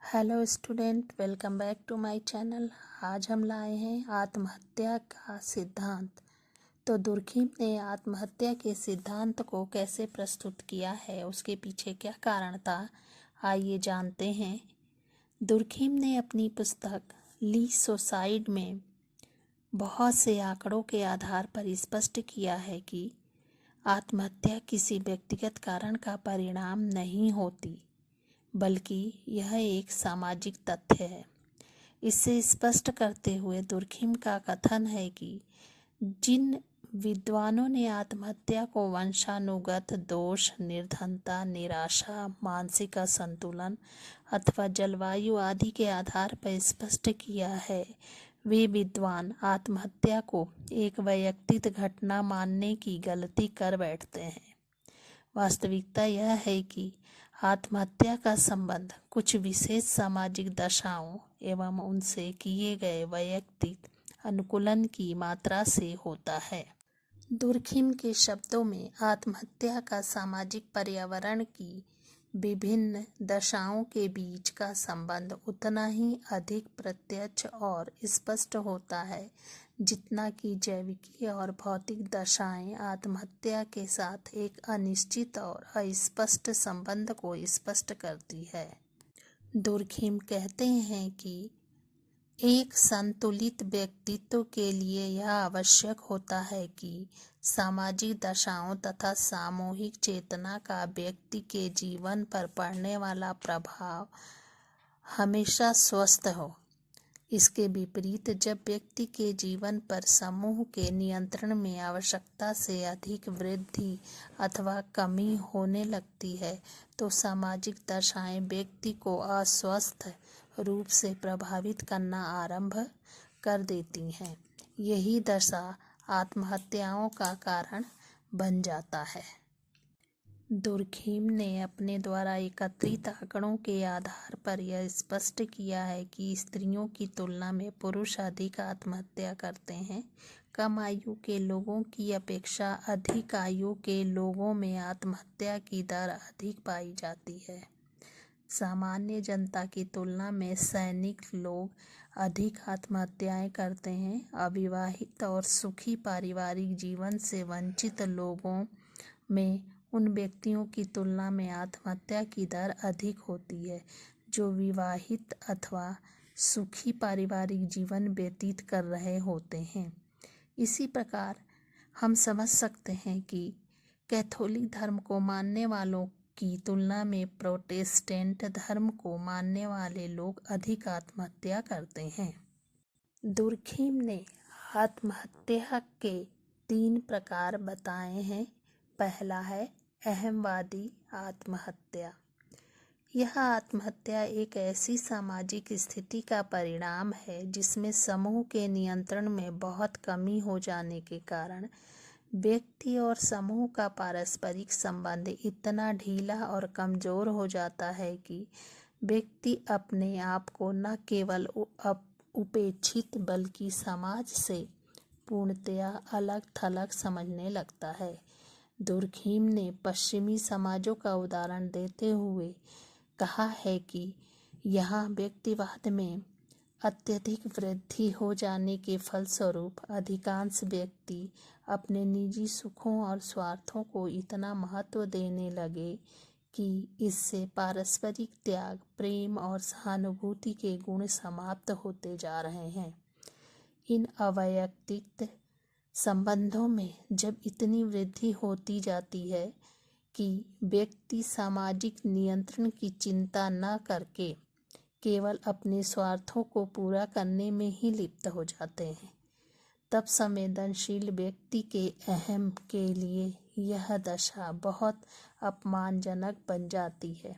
Hello student, welcome back to my channel. आज हम लाए हैं आत्महत्या का सिद्धांत। तो दुर्खिम ने आत्महत्या के सिद्धांत को कैसे प्रस्तुत किया है, उसके पीछे क्या कारण था, आइए जानते हैं। दुर्खिम ने अपनी पुस्तक ली सुसाइड में बहुत से आंकड़ों के आधार पर स्पष्ट किया है कि आत्महत्या किसी व्यक्तिगत कारण का परिणाम नहीं होती, बल्कि यह एक सामाजिक तथ्य है। इसे स्पष्ट करते हुए दुर्खिम का कथन है कि जिन विद्वानों ने आत्महत्या को वंशानुगत दोष, निर्धनता, निराशा, मानसिक असंतुलन अथवा जलवायु आदि के आधार पर स्पष्ट किया है, वे विद्वान आत्महत्या को एक वैयक्तिक घटना मानने की गलती कर बैठते हैं। वास्तविकता यह है कि आत्महत्या का संबंध कुछ विशेष सामाजिक दशाओं एवं उनसे किए गए वैयक्तिक अनुकूलन की मात्रा से होता है। दुर्खिम के शब्दों में आत्महत्या का सामाजिक पर्यावरण की विभिन्न दशाओं के बीच का संबंध उतना ही अधिक प्रत्यक्ष और स्पष्ट होता है जितना कि जैविकी और भौतिक दशाएं आत्महत्या के साथ एक अनिश्चित और अस्पष्ट संबंध को स्पष्ट करती है। दुर्खिम कहते हैं कि एक संतुलित व्यक्तित्व के लिए यह आवश्यक होता है कि सामाजिक दशाओं तथा सामूहिक चेतना का व्यक्ति के जीवन पर पड़ने वाला प्रभाव हमेशा स्वस्थ हो। इसके विपरीत जब व्यक्ति के जीवन पर समूह के नियंत्रण में आवश्यकता से अधिक वृद्धि अथवा कमी होने लगती है, तो सामाजिक दशाएं व्यक्ति को अस्वस्थ रूप से प्रभावित करना आरंभ कर देती हैं। यही दशा आत्महत्याओं का कारण बन जाता है। दुर्खिम ने अपने द्वारा एकत्रित आंकड़ों के आधार पर यह स्पष्ट किया है कि स्त्रियों की तुलना में पुरुष अधिक आत्महत्या करते हैं। कम आयु के लोगों की अपेक्षा अधिक आयु के लोगों में आत्महत्या की दर अधिक पाई जाती है। सामान्य जनता की तुलना में सैनिक लोग अधिक आत्महत्याएं करते हैं। अविवाहित और सुखी पारिवारिक जीवन से वंचित लोगों में उन व्यक्तियों की तुलना में आत्महत्या की दर अधिक होती है जो विवाहित अथवा सुखी पारिवारिक जीवन व्यतीत कर रहे होते हैं। इसी प्रकार हम समझ सकते हैं कि कैथोलिक धर्म को मानने वालों की तुलना में प्रोटेस्टेंट धर्म को मानने वाले लोग अधिक आत्महत्या करते हैं। दुर्खिम ने आत्महत्या के 3 प्रकार बताए हैं। पहला है अहमवादी आत्महत्या। यह आत्महत्या एक ऐसी सामाजिक स्थिति का परिणाम है जिसमें समूह के नियंत्रण में बहुत कमी हो जाने के कारण व्यक्ति और समूह का पारस्परिक संबंध इतना ढीला और कमजोर हो जाता है कि व्यक्ति अपने आप को न केवल उपेक्षित बल्कि समाज से पूर्णतया अलग थलग समझने लगता है। दुर्खिम ने पश्चिमी समाजों का उदाहरण देते हुए कहा है कि यहाँ व्यक्तिवाद में अत्यधिक वृद्धि हो जाने के फलस्वरूप अधिकांश व्यक्ति अपने निजी सुखों और स्वार्थों को इतना महत्व देने लगे कि इससे पारस्परिक त्याग, प्रेम और सहानुभूति के गुण समाप्त होते जा रहे हैं। इन अवैयक्तिक संबंधों में जब इतनी वृद्धि होती जाती है कि व्यक्ति सामाजिक नियंत्रण की चिंता न करके केवल अपने स्वार्थों को पूरा करने में ही लिप्त हो जाते हैं, तब संवेदनशील व्यक्ति के अहम के लिए यह दशा बहुत अपमानजनक बन जाती है।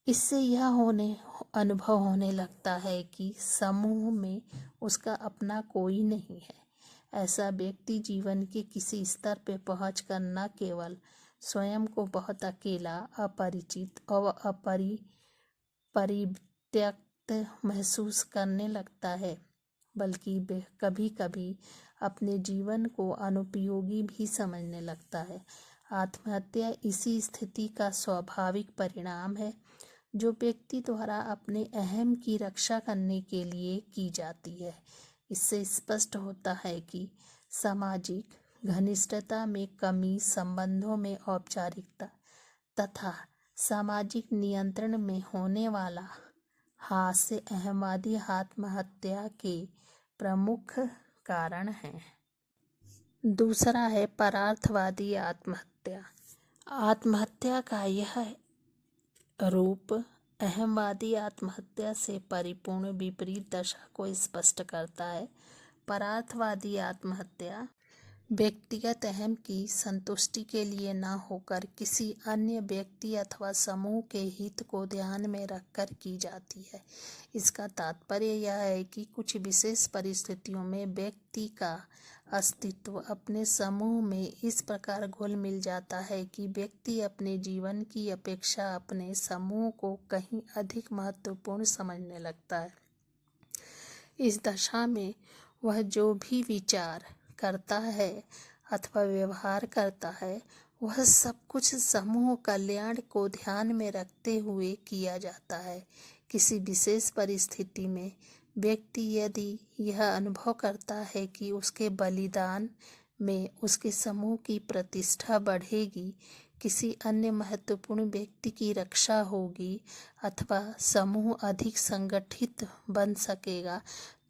इससे यह अनुभव होने लगता है कि समूह में उसका अपना कोई नहीं है। ऐसा व्यक्ति जीवन के किसी स्तर पर पहुंचकर न केवल स्वयं को बहुत अकेला, अपरिचित और परित्यक्त महसूस करने लगता है, बल्कि कभी कभी अपने जीवन को अनुपयोगी भी समझने लगता है। आत्महत्या इसी स्थिति का स्वाभाविक परिणाम है। जो व्यक्ति द्वारा अपने अहम की रक्षा करने के लिए की जाती है। इससे स्पष्ट होता है कि सामाजिक घनिष्ठता में कमी, संबंधों में औपचारिकता तथा सामाजिक नियंत्रण में होने वाला हास्य अहमवादी आत्महत्या के प्रमुख कारण हैं। दूसरा है परार्थवादी आत्महत्या। आत्महत्या का यह रूप अहमवादी आत्महत्या से परिपूर्ण विपरीत दशा को स्पष्ट करता है। परार्थवादी आत्महत्या व्यक्तिगत अहम की संतुष्टि के लिए न होकर किसी अन्य व्यक्ति अथवा समूह के हित को ध्यान में रखकर की जाती है। इसका तात्पर्य यह है कि कुछ विशेष परिस्थितियों में व्यक्ति का अस्तित्व अपने समूह में इस प्रकार घुल मिल जाता है कि व्यक्ति अपने जीवन की अपेक्षा अपने समूह को कहीं अधिक महत्वपूर्ण समझने लगता है। इस दशा में वह जो भी विचार करता है अथवा व्यवहार करता है वह सब कुछ समूह कल्याण को ध्यान में रखते हुए किया जाता है। किसी विशेष परिस्थिति में व्यक्ति यदि यह अनुभव करता है कि उसके बलिदान में उसके समूह की प्रतिष्ठा बढ़ेगी, किसी अन्य महत्वपूर्ण व्यक्ति की रक्षा होगी अथवा समूह अधिक संगठित बन सकेगा,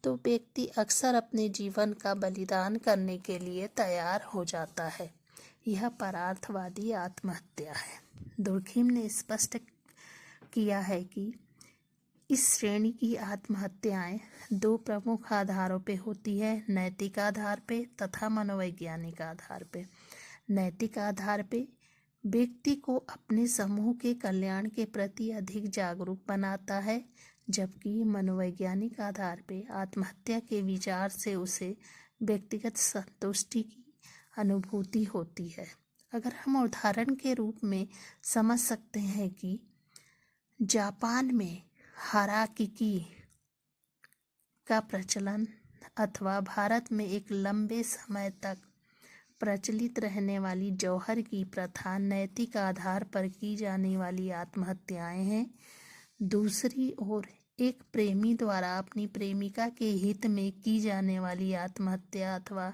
तो व्यक्ति अक्सर अपने जीवन का बलिदान करने के लिए तैयार हो जाता है। यह परार्थवादी आत्महत्या है। दुर्खिम ने स्पष्ट किया है कि इस श्रेणी की आत्महत्याएं दो प्रमुख आधारों पे होती है, नैतिक आधार पे तथा मनोवैज्ञानिक आधार पे। नैतिक आधार पे व्यक्ति को अपने समूह के कल्याण के प्रति अधिक जागरूक बनाता है, जबकि मनोवैज्ञानिक आधार पे आत्महत्या के विचार से उसे व्यक्तिगत संतुष्टि की अनुभूति होती है। अगर हम उदाहरण के रूप में समझ सकते हैं कि जापान में हाराकिकी का प्रचलन अथवा भारत में एक लंबे समय तक प्रचलित रहने वाली जौहर की प्रथा नैतिक आधार पर की जाने वाली आत्महत्याएं हैं। दूसरी ओर एक प्रेमी द्वारा अपनी प्रेमिका के हित में की जाने वाली आत्महत्या अथवा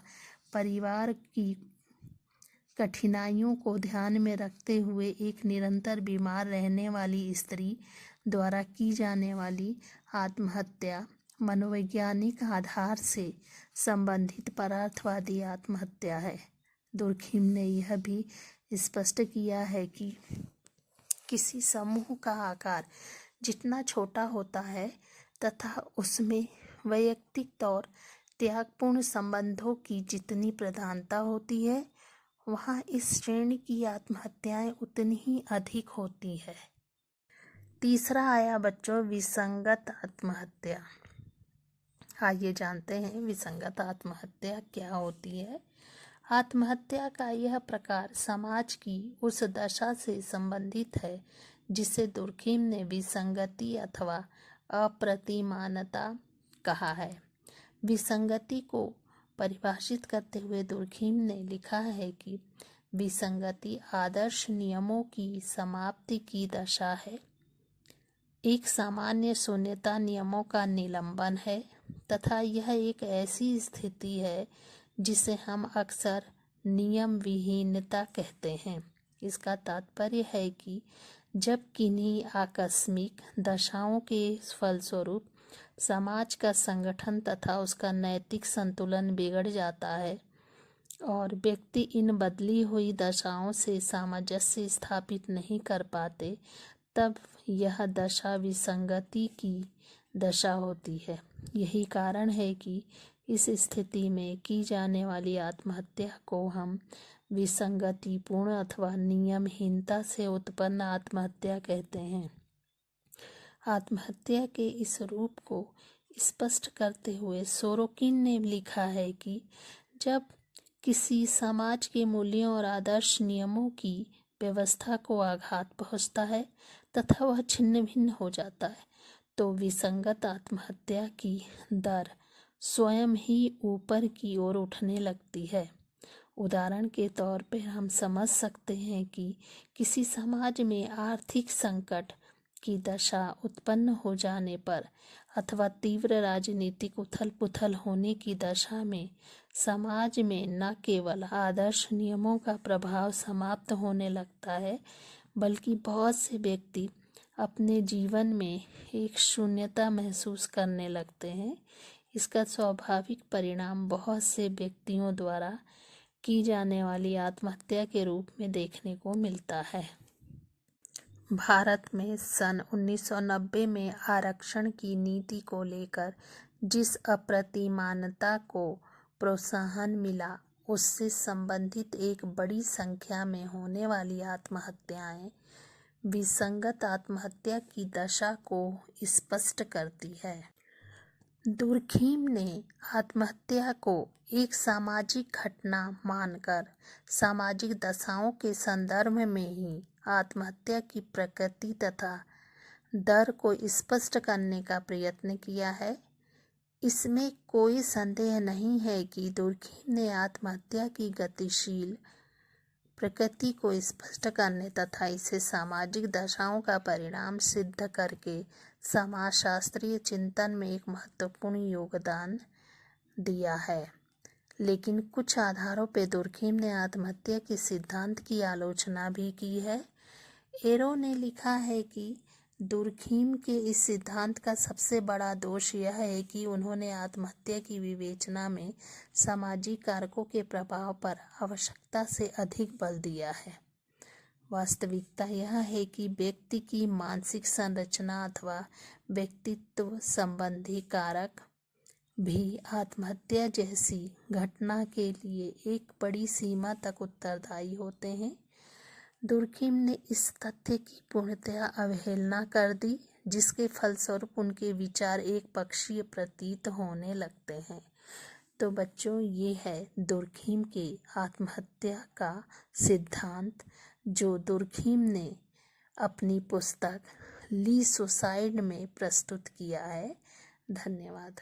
परिवार की कठिनाइयों को ध्यान में रखते हुए एक निरंतर बीमार रहने वाली स्त्री द्वारा की जाने वाली आत्महत्या मनोवैज्ञानिक आधार से संबंधित परार्थवादी आत्महत्या है। दुर्खिम ने यह भी स्पष्ट किया है कि किसी समूह का आकार जितना छोटा होता है तथा उसमें वैयक्तिक और त्यागपूर्ण संबंधों की जितनी प्रधानता होती है, वहाँ इस श्रेणी की आत्महत्याएं उतनी ही अधिक होती है। तीसरा आया बच्चों विसंगत आत्महत्या। आइए जानते हैं विसंगत आत्महत्या क्या होती है। आत्महत्या का यह प्रकार समाज की उस दशा से संबंधित है जिसे दुर्खिम ने विसंगति अथवा अप्रतिमानता कहा है। विसंगति को परिभाषित करते हुए दुर्खिम ने लिखा है कि विसंगति आदर्श नियमों की समाप्ति की दशा है, एक सामान्य शून्यता नियमों का निलंबन है तथा यह एक ऐसी स्थिति है जिसे हम अक्सर नियम विहीनता कहते हैं। इसका तात्पर्य है कि जब किन्हीं आकस्मिक दशाओं के फलस्वरूप समाज का संगठन तथा उसका नैतिक संतुलन बिगड़ जाता है और व्यक्ति इन बदली हुई दशाओं से सामंजस्य स्थापित नहीं कर पाते, तब यह दशा विसंगति की दशा होती है। यही कारण है कि इस स्थिति में की जाने वाली आत्महत्या को हम विसंगतिपूर्ण अथवा नियमहीनता से उत्पन्न आत्महत्या कहते हैं। आत्महत्या के इस रूप को स्पष्ट करते हुए सोरोकिन ने लिखा है कि जब किसी समाज के मूल्यों और आदर्श नियमों की व्यवस्था को आघात पहुंचता है तथा वह छिन्न भिन्न हो जाता है, तो विसंगत आत्महत्या की दर स्वयं ही ऊपर की ओर उठने लगती है। उदाहरण के तौर पर हम समझ सकते हैं कि किसी समाज में आर्थिक संकट की दशा उत्पन्न हो जाने पर अथवा तीव्र राजनीतिक उथल पुथल होने की दशा में समाज में न केवल आदर्श नियमों का प्रभाव समाप्त होने लगता है, बल्कि बहुत से व्यक्ति अपने जीवन में एक शून्यता महसूस करने लगते हैं। इसका स्वाभाविक परिणाम बहुत से व्यक्तियों द्वारा की जाने वाली आत्महत्या के रूप में देखने को मिलता है। भारत में सन 1990 में आरक्षण की नीति को लेकर जिस अप्रतिमानता को प्रोत्साहन मिला, उससे संबंधित एक बड़ी संख्या में होने वाली आत्महत्याएं विसंगत आत्महत्या की दशा को स्पष्ट करती है। दुर्खीम ने आत्महत्या को एक सामाजिक घटना मानकर सामाजिक दशाओं के संदर्भ में ही आत्महत्या की प्रकृति तथा दर को स्पष्ट करने का प्रयत्न किया है। इसमें कोई संदेह नहीं है कि दुर्खीम ने आत्महत्या की गतिशील प्रकृति को स्पष्ट करने तथा इसे सामाजिक दशाओं का परिणाम सिद्ध करके समाजशास्त्रीय चिंतन में एक महत्वपूर्ण योगदान दिया है। लेकिन कुछ आधारों पर दुर्खीम ने आत्महत्या के सिद्धांत की आलोचना भी की है। एरो ने लिखा है कि दुर्खीम के इस सिद्धांत का सबसे बड़ा दोष यह है कि उन्होंने आत्महत्या की विवेचना में सामाजिक कारकों के प्रभाव पर आवश्यकता से अधिक बल दिया है। वास्तविकता यह है कि व्यक्ति की मानसिक संरचना अथवा व्यक्तित्व संबंधी कारक भी आत्महत्या जैसी घटना के लिए एक बड़ी सीमा तक उत्तरदायी होते हैं। दुर्खीम ने इस तथ्य की पूर्णतया अवहेलना कर दी, जिसके फलस्वरूप उनके विचार एक पक्षीय प्रतीत होने लगते हैं। तो बच्चों, ये है दुर्खीम के आत्महत्या का सिद्धांत, जो दुर्खीम ने अपनी पुस्तक ली सुसाइड में प्रस्तुत किया है। धन्यवाद।